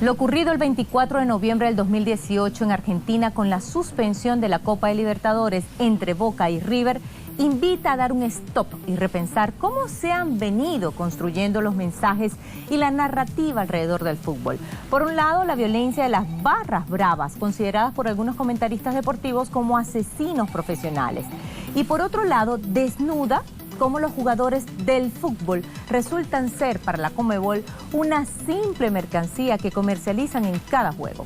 Lo ocurrido el 24 de noviembre del 2018 en Argentina con la suspensión de la Copa de Libertadores entre Boca y River invita a dar un stop y repensar cómo se han venido construyendo los mensajes y la narrativa alrededor del fútbol. Por un lado, la violencia de las barras bravas, consideradas por algunos comentaristas deportivos como asesinos profesionales. Y por otro lado, desnuda cómo los jugadores del fútbol resultan ser para la Conmebol una simple mercancía que comercializan en cada juego.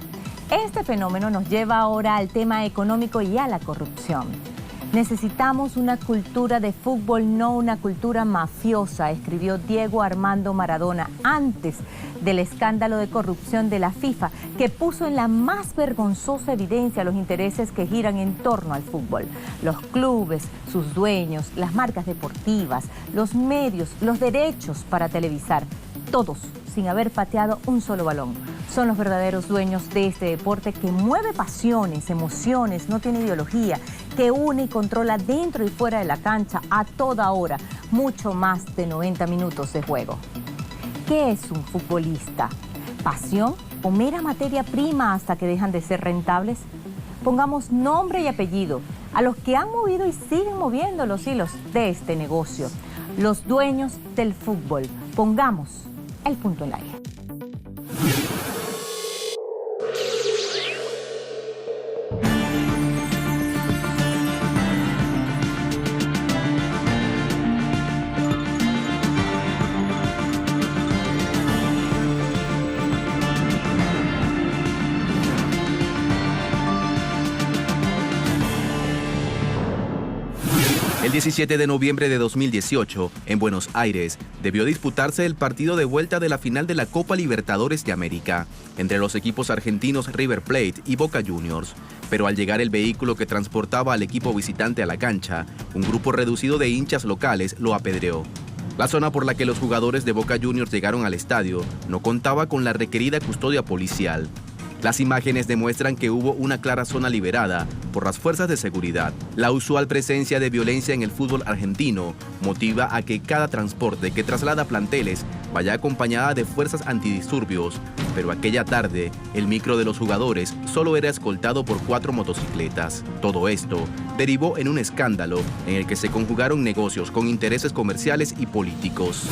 Este fenómeno nos lleva ahora al tema económico y a la corrupción. Necesitamos una cultura de fútbol, no una cultura mafiosa, escribió Diego Armando Maradona antes del escándalo de corrupción de la FIFA, que puso en la más vergonzosa evidencia los intereses que giran en torno al fútbol. Los clubes, sus dueños, las marcas deportivas, los medios, los derechos para televisar, todos sin haber pateado un solo balón. Son los verdaderos dueños de este deporte que mueve pasiones, emociones, no tiene ideología, que une y controla dentro y fuera de la cancha a toda hora, mucho más de 90 minutos de juego. ¿Qué es un futbolista? ¿Pasión o mera materia prima hasta que dejan de ser rentables? Pongamos nombre y apellido a los que han movido y siguen moviendo los hilos de este negocio. Los dueños del fútbol. Pongamos el punto en el aire. El 17 de noviembre de 2018, en Buenos Aires, debió disputarse el partido de vuelta de la final de la Copa Libertadores de América, entre los equipos argentinos River Plate y Boca Juniors. Pero al llegar el vehículo que transportaba al equipo visitante a la cancha, un grupo reducido de hinchas locales lo apedreó. La zona por la que los jugadores de Boca Juniors llegaron al estadio no contaba con la requerida custodia policial. Las imágenes demuestran que hubo una clara zona liberada por las fuerzas de seguridad. La usual presencia de violencia en el fútbol argentino motiva a que cada transporte que traslada planteles vaya acompañada de fuerzas antidisturbios, pero aquella tarde el micro de los jugadores solo era escoltado por 4 motocicletas. Todo esto derivó en un escándalo en el que se conjugaron negocios con intereses comerciales y políticos.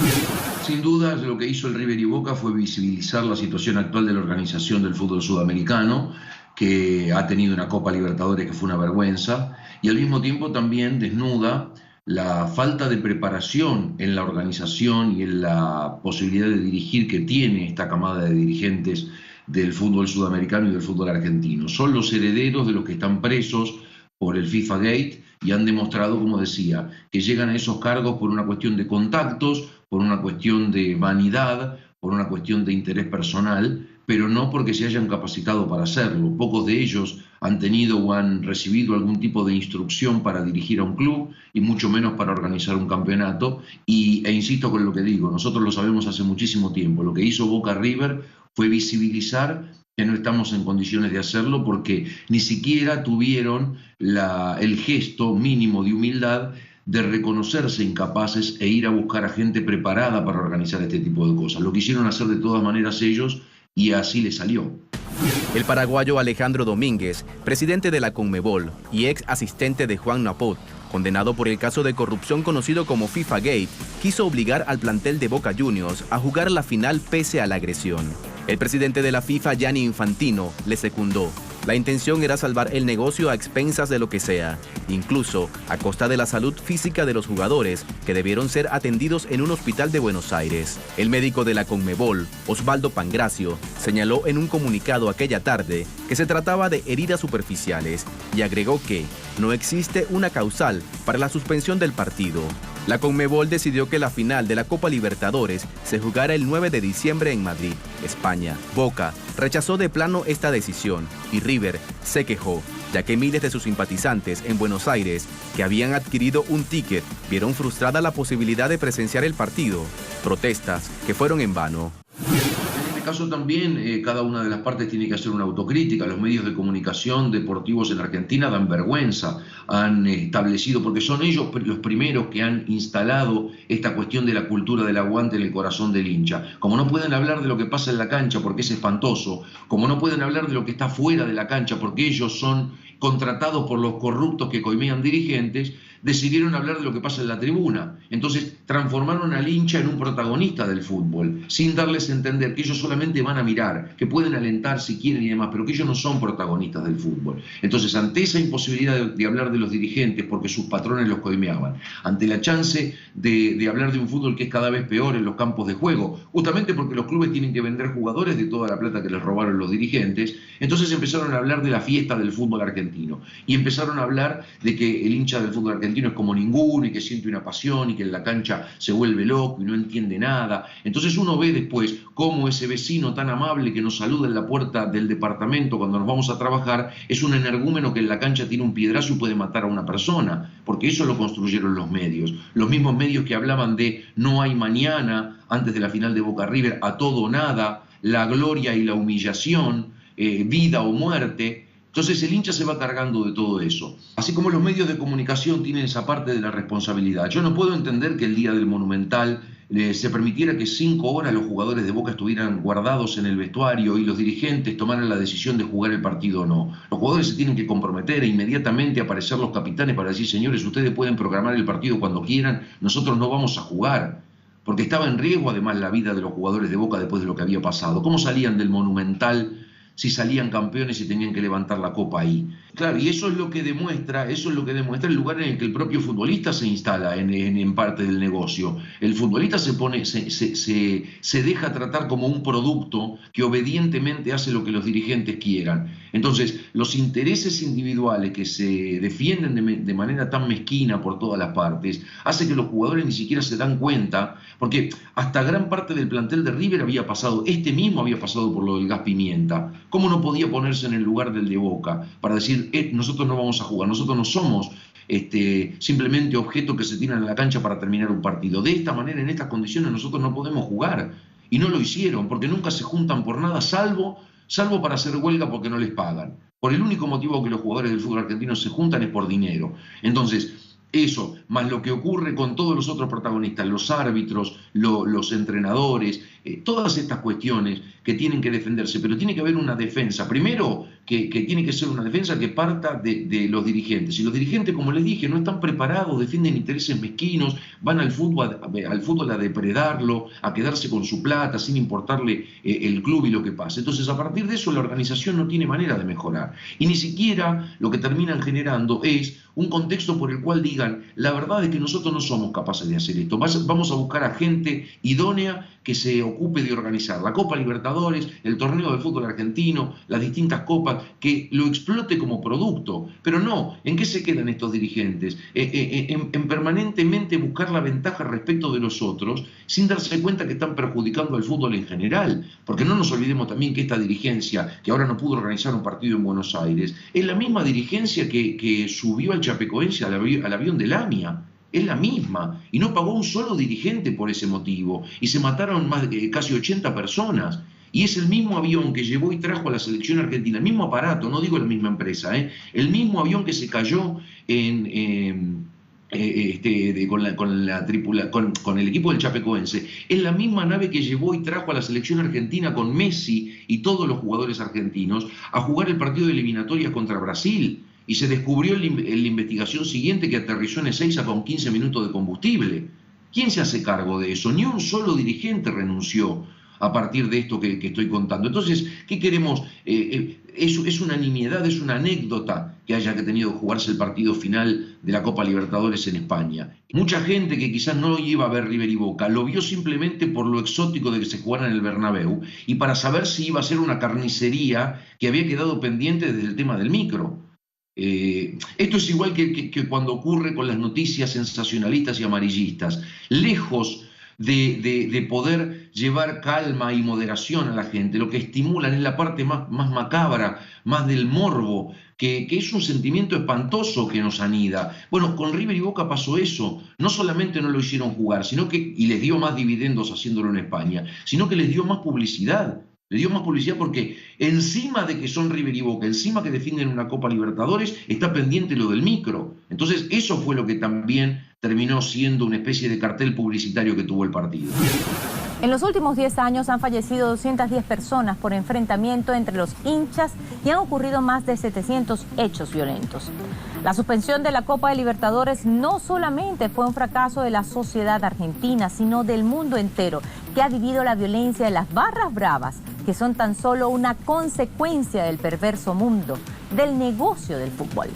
Sin duda, lo que hizo el River y Boca fue visibilizar la situación actual de la organización del fútbol sudamericano, que ha tenido una Copa Libertadores que fue una vergüenza, y al mismo tiempo también desnuda la falta de preparación en la organización y en la posibilidad de dirigir que tiene esta camada de dirigentes del fútbol sudamericano y del fútbol argentino. Son los herederos de los que están presos por el FIFA Gate y han demostrado, como decía, que llegan a esos cargos por una cuestión de contactos, por una cuestión de vanidad, por una cuestión de interés personal, pero no porque se hayan capacitado para hacerlo. Pocos de ellos han tenido o han recibido algún tipo de instrucción para dirigir a un club y mucho menos para organizar un campeonato. E insisto con lo que digo, nosotros lo sabemos hace muchísimo tiempo. Lo que hizo Boca River fue visibilizar que no estamos en condiciones de hacerlo porque ni siquiera tuvieron el gesto mínimo de humildad de reconocerse incapaces e ir a buscar a gente preparada para organizar este tipo de cosas. Lo quisieron hacer de todas maneras ellos y así les salió. El paraguayo Alejandro Domínguez, presidente de la Conmebol y ex asistente de Juan Napot, condenado por el caso de corrupción conocido como FIFA Gate, quiso obligar al plantel de Boca Juniors a jugar la final pese a la agresión. El presidente de la FIFA, Gianni Infantino, le secundó. La intención era salvar el negocio a expensas de lo que sea, incluso a costa de la salud física de los jugadores, que debieron ser atendidos en un hospital de Buenos Aires. El médico de la Conmebol, Osvaldo Pangracio, señaló en un comunicado aquella tarde que se trataba de heridas superficiales y agregó que no existe una causal para la suspensión del partido. La Conmebol decidió que la final de la Copa Libertadores se jugara el 9 de diciembre en Madrid, España. Boca rechazó de plano esta decisión y River se quejó, ya que miles de sus simpatizantes en Buenos Aires, que habían adquirido un ticket, vieron frustrada la posibilidad de presenciar el partido. Protestas que fueron en vano. En este caso también cada una de las partes tiene que hacer una autocrítica. Los medios de comunicación deportivos en Argentina dan vergüenza, han establecido, porque son ellos los primeros que han instalado esta cuestión de la cultura del aguante en el corazón del hincha. Como no pueden hablar de lo que pasa en la cancha porque es espantoso, como no pueden hablar de lo que está fuera de la cancha porque ellos son contratados por los corruptos que coimean dirigentes, decidieron hablar de lo que pasa en la tribuna. Entonces transformaron al hincha en un protagonista del fútbol, sin darles a entender que ellos solamente van a mirar, que pueden alentar si quieren y demás, pero que ellos no son protagonistas del fútbol. Entonces, ante esa imposibilidad de hablar de los dirigentes porque sus patrones los coimeaban, ante la chance de hablar de un fútbol que es cada vez peor en los campos de juego, justamente porque los clubes tienen que vender jugadores de toda la plata que les robaron los dirigentes, entonces empezaron a hablar de la fiesta del fútbol argentino y empezaron a hablar de que el hincha del fútbol argentino es como ninguno y que siente una pasión y que en la cancha se vuelve loco y no entiende nada. Entonces uno ve después cómo ese vecino tan amable que nos saluda en la puerta del departamento cuando nos vamos a trabajar es un energúmeno que en la cancha tiene un piedrazo y puede matar a una persona, porque eso lo construyeron los medios. Los mismos medios que hablaban de no hay mañana antes de la final de Boca River, a todo o nada, la gloria y la humillación, vida o muerte. Entonces el hincha se va cargando de todo eso. Así como los medios de comunicación tienen esa parte de la responsabilidad. Yo no puedo entender que el día del Monumental se permitiera que 5 horas los jugadores de Boca estuvieran guardados en el vestuario y los dirigentes tomaran la decisión de jugar el partido o no. Los jugadores se tienen que comprometer e inmediatamente aparecer los capitanes para decir: señores, ustedes pueden programar el partido cuando quieran, nosotros no vamos a jugar. Porque estaba en riesgo además la vida de los jugadores de Boca después de lo que había pasado. ¿Cómo salían del Monumental si salían campeones y tenían que levantar la copa ahí? Claro, y eso es lo que demuestra el lugar en el que el propio futbolista se instala en parte del negocio. El futbolista se deja tratar como un producto que obedientemente hace lo que los dirigentes quieran. Entonces, los intereses individuales que se defienden de manera tan mezquina por todas las partes, hace que los jugadores ni siquiera se dan cuenta, porque hasta gran parte del plantel de River había pasado por lo del gas pimienta. ¿Cómo no podía ponerse en el lugar del de Boca para decir: nosotros no vamos a jugar, nosotros no somos simplemente objetos que se tiran a la cancha para terminar un partido? De esta manera, en estas condiciones, nosotros no podemos jugar. Y no lo hicieron, porque nunca se juntan por nada, salvo para hacer huelga porque no les pagan. Por el único motivo que los jugadores del fútbol argentino se juntan es por dinero. Entonces, eso, más lo que ocurre con todos los otros protagonistas, los árbitros, los entrenadores, todas estas cuestiones que tienen que defenderse, pero tiene que haber una defensa. Primero, que tiene que ser una defensa que parta de los dirigentes. Y los dirigentes, como les dije, no están preparados, defienden intereses mezquinos, van al fútbol a depredarlo, a quedarse con su plata, sin importarle el club y lo que pasa. Entonces, a partir de eso, la organización no tiene manera de mejorar. Y ni siquiera lo que terminan generando es un contexto por el cual digan: la verdad es que nosotros no somos capaces de hacer esto, vamos a buscar a gente idónea que se ocupe de organizar la Copa Libertadores, el torneo del fútbol argentino, las distintas copas, que lo explote como producto. Pero no, ¿en qué se quedan estos dirigentes? En permanentemente buscar la ventaja respecto de los otros, sin darse cuenta que están perjudicando al fútbol en general. Porque no nos olvidemos también que esta dirigencia, que ahora no pudo organizar un partido en Buenos Aires, es la misma dirigencia que subió al Chapecoense al avión de Lamia. Es la misma, y no pagó un solo dirigente por ese motivo, y se mataron casi 80 personas, y es el mismo avión que llevó y trajo a la selección argentina, el mismo aparato, no digo la misma empresa, el mismo avión que se cayó con el equipo del Chapecoense, es la misma nave que llevó y trajo a la selección argentina con Messi y todos los jugadores argentinos a jugar el partido de eliminatorias contra Brasil. Y se descubrió en la investigación siguiente que aterrizó en Ezeiza con 15 minutos de combustible. ¿Quién se hace cargo de eso? Ni un solo dirigente renunció a partir de esto que estoy contando. Entonces, ¿qué queremos? Es una nimiedad, es una anécdota que haya tenido que jugarse el partido final de la Copa Libertadores en España. Mucha gente que quizás no iba a ver River y Boca lo vio simplemente por lo exótico de que se jugara en el Bernabéu y para saber si iba a ser una carnicería que había quedado pendiente desde el tema del micro. Esto es igual que cuando ocurre con las noticias sensacionalistas y amarillistas. Lejos de poder llevar calma y moderación a la gente, lo que estimulan es la parte más macabra, más del morbo, que es un sentimiento espantoso que nos anida. Bueno, con River y Boca pasó eso. No solamente no lo hicieron jugar, y les dio más dividendos haciéndolo en España, sino que les dio más publicidad. Le dio más publicidad porque encima de que son River y Boca, encima que defienden una Copa Libertadores, está pendiente lo del micro. Entonces eso fue lo que también terminó siendo una especie de cartel publicitario que tuvo el partido. En los últimos 10 años han fallecido 210 personas por enfrentamiento entre los hinchas y han ocurrido más de 700 hechos violentos. La suspensión de la Copa de Libertadores no solamente fue un fracaso de la sociedad argentina, sino del mundo entero, que ha vivido la violencia de las barras bravas, que son tan solo una consecuencia del perverso mundo, del negocio del fútbol.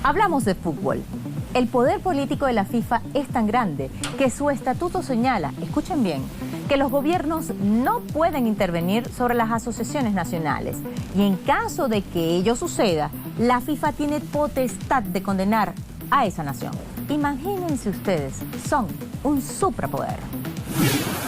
Hablamos de fútbol. El poder político de la FIFA es tan grande que su estatuto señala, escuchen bien, que los gobiernos no pueden intervenir sobre las asociaciones nacionales. Y en caso de que ello suceda, la FIFA tiene potestad de condenar a esa nación. Imagínense ustedes, son un suprapoder.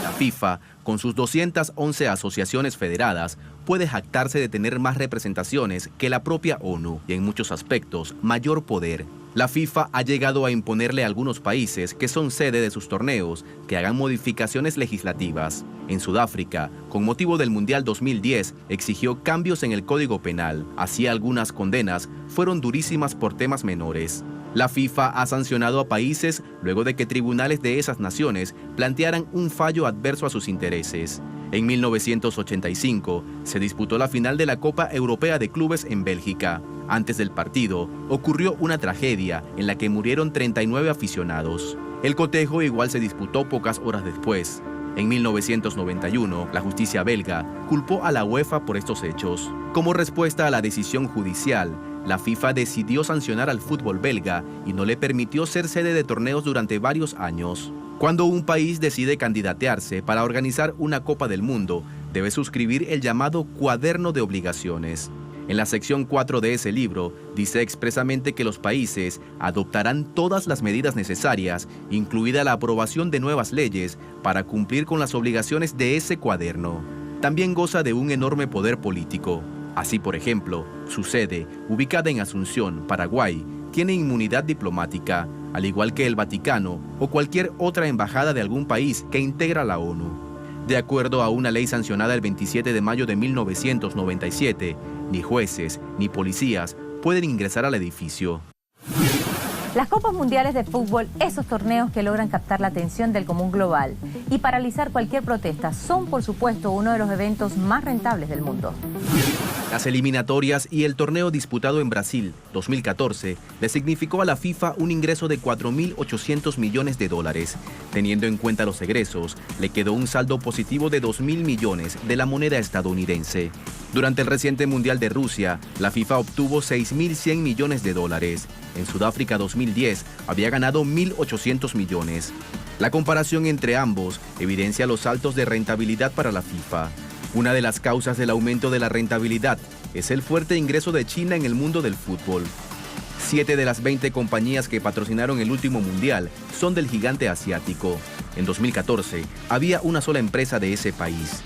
La FIFA, con sus 211 asociaciones federadas, puede jactarse de tener más representaciones que la propia ONU y en muchos aspectos mayor poder. La FIFA ha llegado a imponerle a algunos países que son sede de sus torneos que hagan modificaciones legislativas. En Sudáfrica, con motivo del Mundial 2010, exigió cambios en el Código Penal. Así algunas condenas fueron durísimas por temas menores. La FIFA ha sancionado a países luego de que tribunales de esas naciones plantearan un fallo adverso a sus intereses. En 1985 se disputó la final de la Copa Europea de Clubes en Bélgica. Antes del partido ocurrió una tragedia en la que murieron 39 aficionados. El cotejo igual se disputó pocas horas después. En 1991, la justicia belga culpó a la UEFA por estos hechos. Como respuesta a la decisión judicial, la FIFA decidió sancionar al fútbol belga y no le permitió ser sede de torneos durante varios años. Cuando un país decide candidatearse para organizar una Copa del Mundo, debe suscribir el llamado Cuaderno de Obligaciones. En la sección 4 de ese libro, dice expresamente que los países adoptarán todas las medidas necesarias, incluida la aprobación de nuevas leyes, para cumplir con las obligaciones de ese cuaderno. También goza de un enorme poder político. Así, por ejemplo, su sede, ubicada en Asunción, Paraguay, tiene inmunidad diplomática, al igual que el Vaticano o cualquier otra embajada de algún país que integra la ONU. De acuerdo a una ley sancionada el 27 de mayo de 1997, ni jueces ni policías pueden ingresar al edificio. Las Copas Mundiales de Fútbol, esos torneos que logran captar la atención del común global y paralizar cualquier protesta, son por supuesto uno de los eventos más rentables del mundo. Las eliminatorias y el torneo disputado en Brasil 2014 le significó a la FIFA un ingreso de 4.800 millones de dólares. Teniendo en cuenta los egresos, le quedó un saldo positivo de 2.000 millones de la moneda estadounidense. Durante el reciente Mundial de Rusia, la FIFA obtuvo 6.100 millones de dólares. En Sudáfrica 2010 había ganado 1.800 millones. La comparación entre ambos evidencia los saltos de rentabilidad para la FIFA. Una de las causas del aumento de la rentabilidad es el fuerte ingreso de China en el mundo del fútbol. 7 de las 20 compañías que patrocinaron el último mundial son del gigante asiático. En 2014 había una sola empresa de ese país.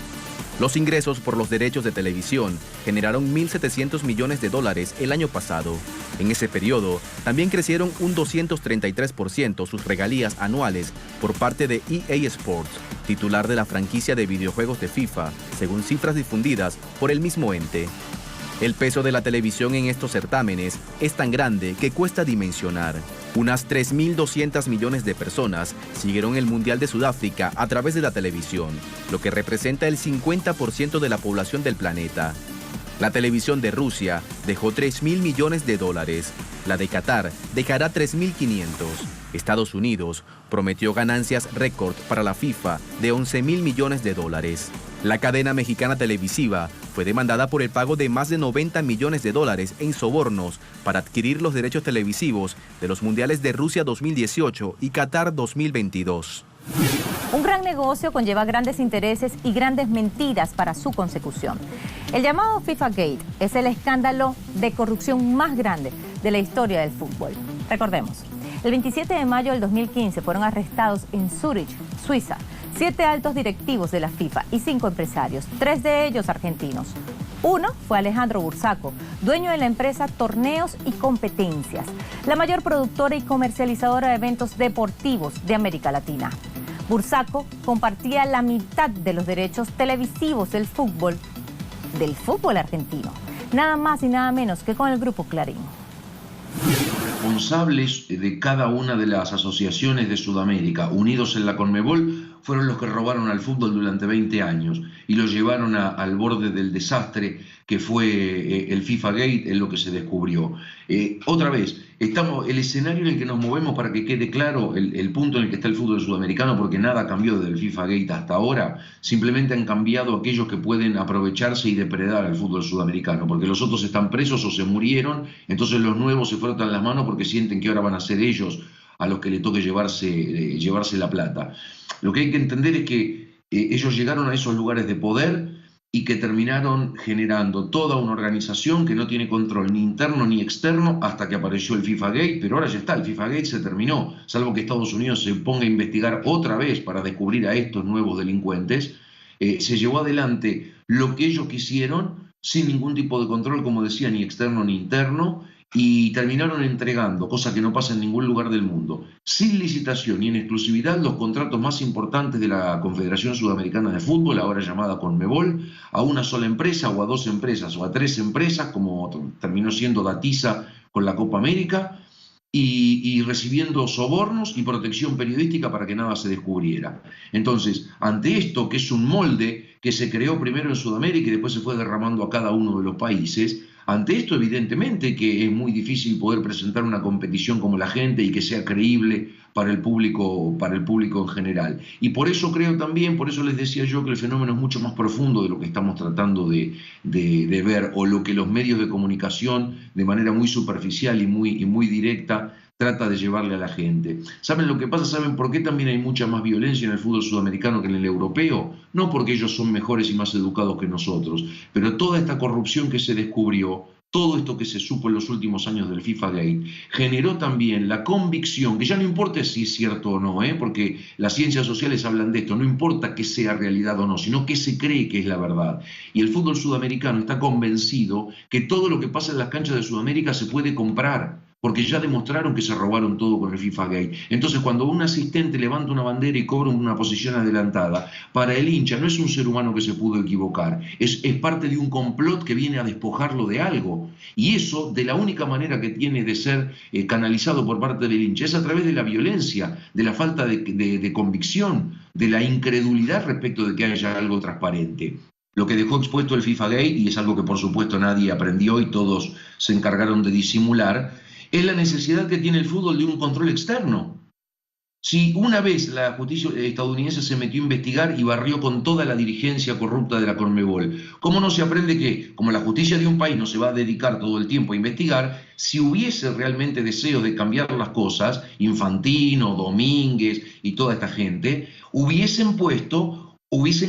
Los ingresos por los derechos de televisión generaron 1.700 millones de dólares el año pasado. En ese periodo, también crecieron un 233% sus regalías anuales por parte de EA Sports, titular de la franquicia de videojuegos de FIFA, según cifras difundidas por el mismo ente. El peso de la televisión en estos certámenes es tan grande que cuesta dimensionar. Unas 3.200 millones de personas siguieron el Mundial de Sudáfrica a través de la televisión, lo que representa el 50% de la población del planeta. La televisión de Rusia dejó 3.000 millones de dólares. La de Qatar dejará 3.500. Estados Unidos prometió ganancias récord para la FIFA de 11.000 millones de dólares. La cadena mexicana televisiva fue demandada por el pago de más de 90 millones de dólares en sobornos para adquirir los derechos televisivos de los mundiales de Rusia 2018 y Qatar 2022. Un gran negocio conlleva grandes intereses y grandes mentiras para su consecución. El llamado FIFA Gate es el escándalo de corrupción más grande de la historia del fútbol. Recordemos, el 27 de mayo del 2015 fueron arrestados en Zúrich, Suiza, 7 altos directivos de la FIFA y 5 empresarios, 3 de ellos argentinos. Uno fue Alejandro Bursaco, dueño de la empresa Torneos y Competencias, la mayor productora y comercializadora de eventos deportivos de América Latina. Bursaco compartía la mitad de los derechos televisivos del fútbol argentino, nada más y nada menos que con el Grupo Clarín. Responsables de cada una de las asociaciones de Sudamérica, unidos en la Conmebol, fueron los que robaron al fútbol durante 20 años y lo llevaron al borde del desastre que fue el FIFA Gate, en lo que se descubrió. Otra vez, el escenario en el que nos movemos, para que quede claro el punto en el que está el fútbol sudamericano, porque nada cambió desde el FIFA Gate hasta ahora, simplemente han cambiado aquellos que pueden aprovecharse y depredar al fútbol sudamericano, porque los otros están presos o se murieron, entonces los nuevos se frotan las manos porque sienten que ahora van a ser ellos a los que le toque llevarse la plata. Lo que hay que entender es que ellos llegaron a esos lugares de poder y que terminaron generando toda una organización que no tiene control ni interno ni externo hasta que apareció el FIFA Gate, pero ahora ya está, el FIFA Gate se terminó, salvo que Estados Unidos se ponga a investigar otra vez para descubrir a estos nuevos delincuentes. Se llevó adelante lo que ellos quisieron sin ningún tipo de control, como decía, ni externo ni interno, y terminaron entregando, cosa que no pasa en ningún lugar del mundo, sin licitación y en exclusividad, los contratos más importantes de la Confederación Sudamericana de Fútbol, ahora llamada Conmebol, a una sola empresa o a 2 empresas o a 3 empresas, como terminó siendo Datiza con la Copa América, y recibiendo sobornos y protección periodística para que nada se descubriera. Entonces, ante esto, que es un molde que se creó primero en Sudamérica y después se fue derramando a cada uno de los países, ante esto, evidentemente, que es muy difícil poder presentar una competición como la gente y que sea creíble para el público en general. Y por eso creo también, por eso les decía yo que el fenómeno es mucho más profundo de lo que estamos tratando de ver, o lo que los medios de comunicación, de manera muy superficial y muy directa, trata de llevarle a la gente. ¿Saben lo que pasa? ¿Saben por qué también hay mucha más violencia en el fútbol sudamericano que en el europeo? No porque ellos son mejores y más educados que nosotros, pero toda esta corrupción que se descubrió, todo esto que se supo en los últimos años del FIFA Gate, generó también la convicción, que ya no importa si es cierto o no, porque las ciencias sociales hablan de esto, no importa que sea realidad o no, sino que se cree que es la verdad. Y el fútbol sudamericano está convencido que todo lo que pasa en las canchas de Sudamérica se puede comprar, porque ya demostraron que se robaron todo con el FIFA Gate. Entonces, cuando un asistente levanta una bandera y cobra una posición adelantada, para el hincha no es un ser humano que se pudo equivocar, es parte de un complot que viene a despojarlo de algo. Y eso, de la única manera que tiene de ser canalizado por parte del hincha, es a través de la violencia, de la falta de convicción, de la incredulidad respecto de que haya algo transparente. Lo que dejó expuesto el FIFA Gate, y es algo que por supuesto nadie aprendió y todos se encargaron de disimular, es la necesidad que tiene el fútbol de un control externo. Si una vez la justicia estadounidense se metió a investigar y barrió con toda la dirigencia corrupta de la Conmebol, ¿cómo no se aprende que, como la justicia de un país no se va a dedicar todo el tiempo a investigar, si hubiese realmente deseo de cambiar las cosas, Infantino, Domínguez y toda esta gente, hubiesen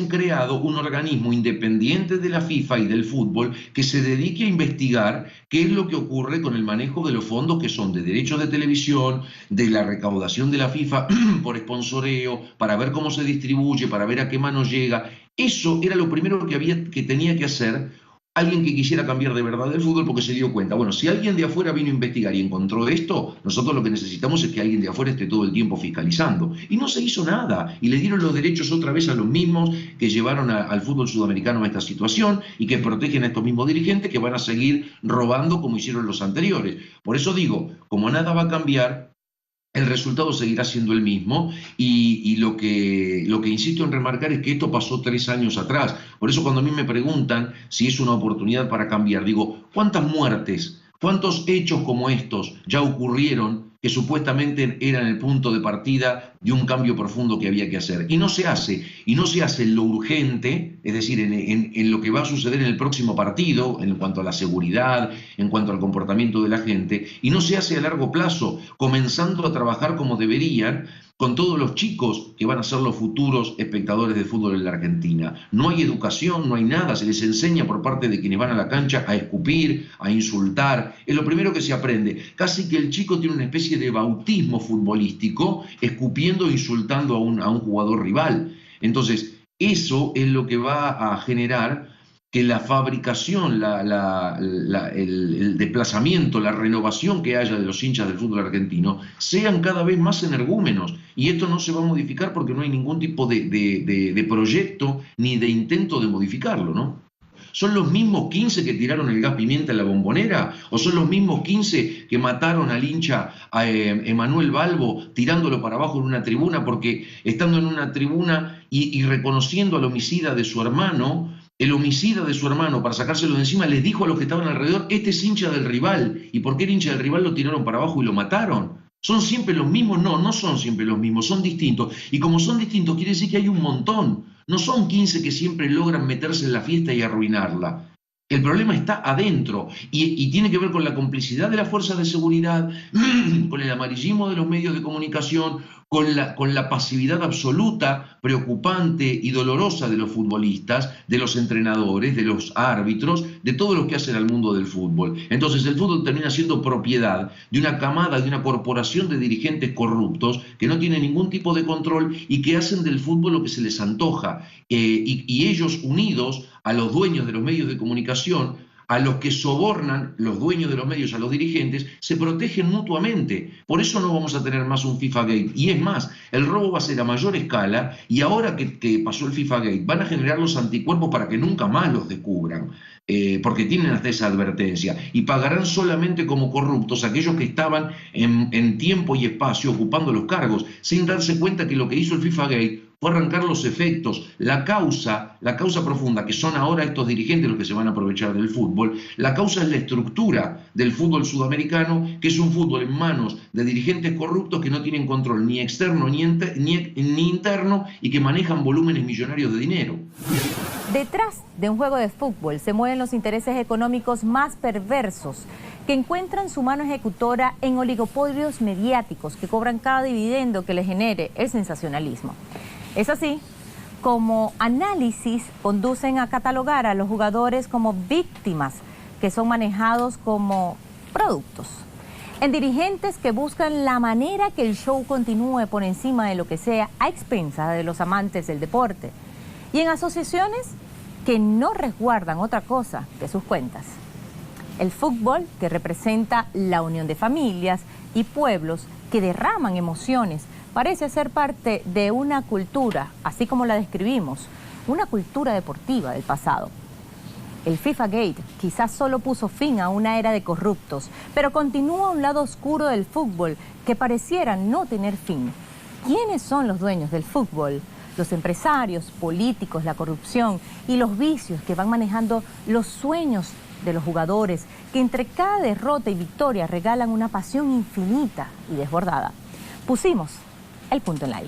creado un organismo independiente de la FIFA y del fútbol que se dedique a investigar qué es lo que ocurre con el manejo de los fondos que son de derechos de televisión, de la recaudación de la FIFA por sponsoreo, para ver cómo se distribuye, para ver a qué mano llega. Eso era lo primero que tenía que hacer alguien que quisiera cambiar de verdad el fútbol, porque se dio cuenta, bueno, si alguien de afuera vino a investigar y encontró esto, nosotros lo que necesitamos es que alguien de afuera esté todo el tiempo fiscalizando. Y no se hizo nada, y le dieron los derechos otra vez a los mismos que llevaron al fútbol sudamericano a esta situación y que protegen a estos mismos dirigentes que van a seguir robando como hicieron los anteriores. Por eso digo, como nada va a cambiar, el resultado seguirá siendo el mismo y lo que insisto en remarcar es que esto pasó 3 años atrás. Por eso cuando a mí me preguntan si es una oportunidad para cambiar, digo, ¿cuántas muertes, cuántos hechos como estos ya ocurrieron que supuestamente eran el punto de partida de un cambio profundo que había que hacer? Y no se hace en lo urgente, es decir, en lo que va a suceder en el próximo partido, en cuanto a la seguridad, en cuanto al comportamiento de la gente, y no se hace a largo plazo, comenzando a trabajar como deberían, con todos los chicos que van a ser los futuros espectadores de fútbol en la Argentina. No hay educación, no hay nada, se les enseña por parte de quienes van a la cancha a escupir, a insultar, es lo primero que se aprende. Casi que el chico tiene una especie de bautismo futbolístico, escupiendo e insultando a un jugador rival. Entonces, eso es lo que va a generar que la fabricación, el desplazamiento, la renovación que haya de los hinchas del fútbol argentino sean cada vez más energúmenos. Y esto no se va a modificar porque no hay ningún tipo de proyecto ni de intento de modificarlo, ¿no? ¿Son los mismos 15 que tiraron el gas pimienta en la Bombonera? ¿O son los mismos 15 que mataron al hincha a Emanuel Balbo tirándolo para abajo en una tribuna porque estando en una tribuna y reconociendo al homicida de su hermano, el homicida de su hermano, para sacárselo de encima, les dijo a los que estaban alrededor, este es hincha del rival, y porque era hincha del rival lo tiraron para abajo y lo mataron? ¿Son siempre los mismos? No, no son siempre los mismos, son distintos. Y como son distintos, quiere decir que hay un montón. No son 15 que siempre logran meterse en la fiesta y arruinarla. El problema está adentro y tiene que ver con la complicidad de las fuerzas de seguridad, con el amarillismo de los medios de comunicación, con la pasividad absoluta, preocupante y dolorosa de los futbolistas, de los entrenadores, de los árbitros, de todos los que hacen al mundo del fútbol. Entonces el fútbol termina siendo propiedad de una camada, de una corporación de dirigentes corruptos que no tienen ningún tipo de control y que hacen del fútbol lo que se les antoja. Y ellos, unidos a los dueños de los medios de comunicación, a los que sobornan los dueños de los medios a los dirigentes, se protegen mutuamente. Por eso no vamos a tener más un FIFA Gate. Y es más, el robo va a ser a mayor escala y ahora que pasó el FIFA Gate van a generar los anticuerpos para que nunca más los descubran, porque tienen hasta esa advertencia. Y pagarán solamente como corruptos aquellos que estaban en tiempo y espacio ocupando los cargos, sin darse cuenta que lo que hizo el FIFA Gate fue arrancar los efectos, la causa profunda, que son ahora estos dirigentes los que se van a aprovechar del fútbol. La causa es la estructura del fútbol sudamericano, que es un fútbol en manos de dirigentes corruptos que no tienen control ni externo ni interno y que manejan volúmenes millonarios de dinero. Detrás de un juego de fútbol se mueven los intereses económicos más perversos que encuentran su mano ejecutora en oligopolios mediáticos que cobran cada dividendo que le genere el sensacionalismo. Es así como análisis conducen a catalogar a los jugadores como víctimas que son manejados como productos, en dirigentes que buscan la manera que el show continúe por encima de lo que sea a expensas de los amantes del deporte, y en asociaciones que no resguardan otra cosa que sus cuentas. El fútbol, que representa la unión de familias y pueblos que derraman emociones, parece ser parte de una cultura, así como la describimos, una cultura deportiva del pasado. El FIFA Gate quizás solo puso fin a una era de corruptos, pero continúa un lado oscuro del fútbol que pareciera no tener fin. ¿Quiénes son los dueños del fútbol? Los empresarios, políticos, la corrupción y los vicios que van manejando los sueños de los jugadores, que entre cada derrota y victoria regalan una pasión infinita y desbordada. Pusimos el punto en la I.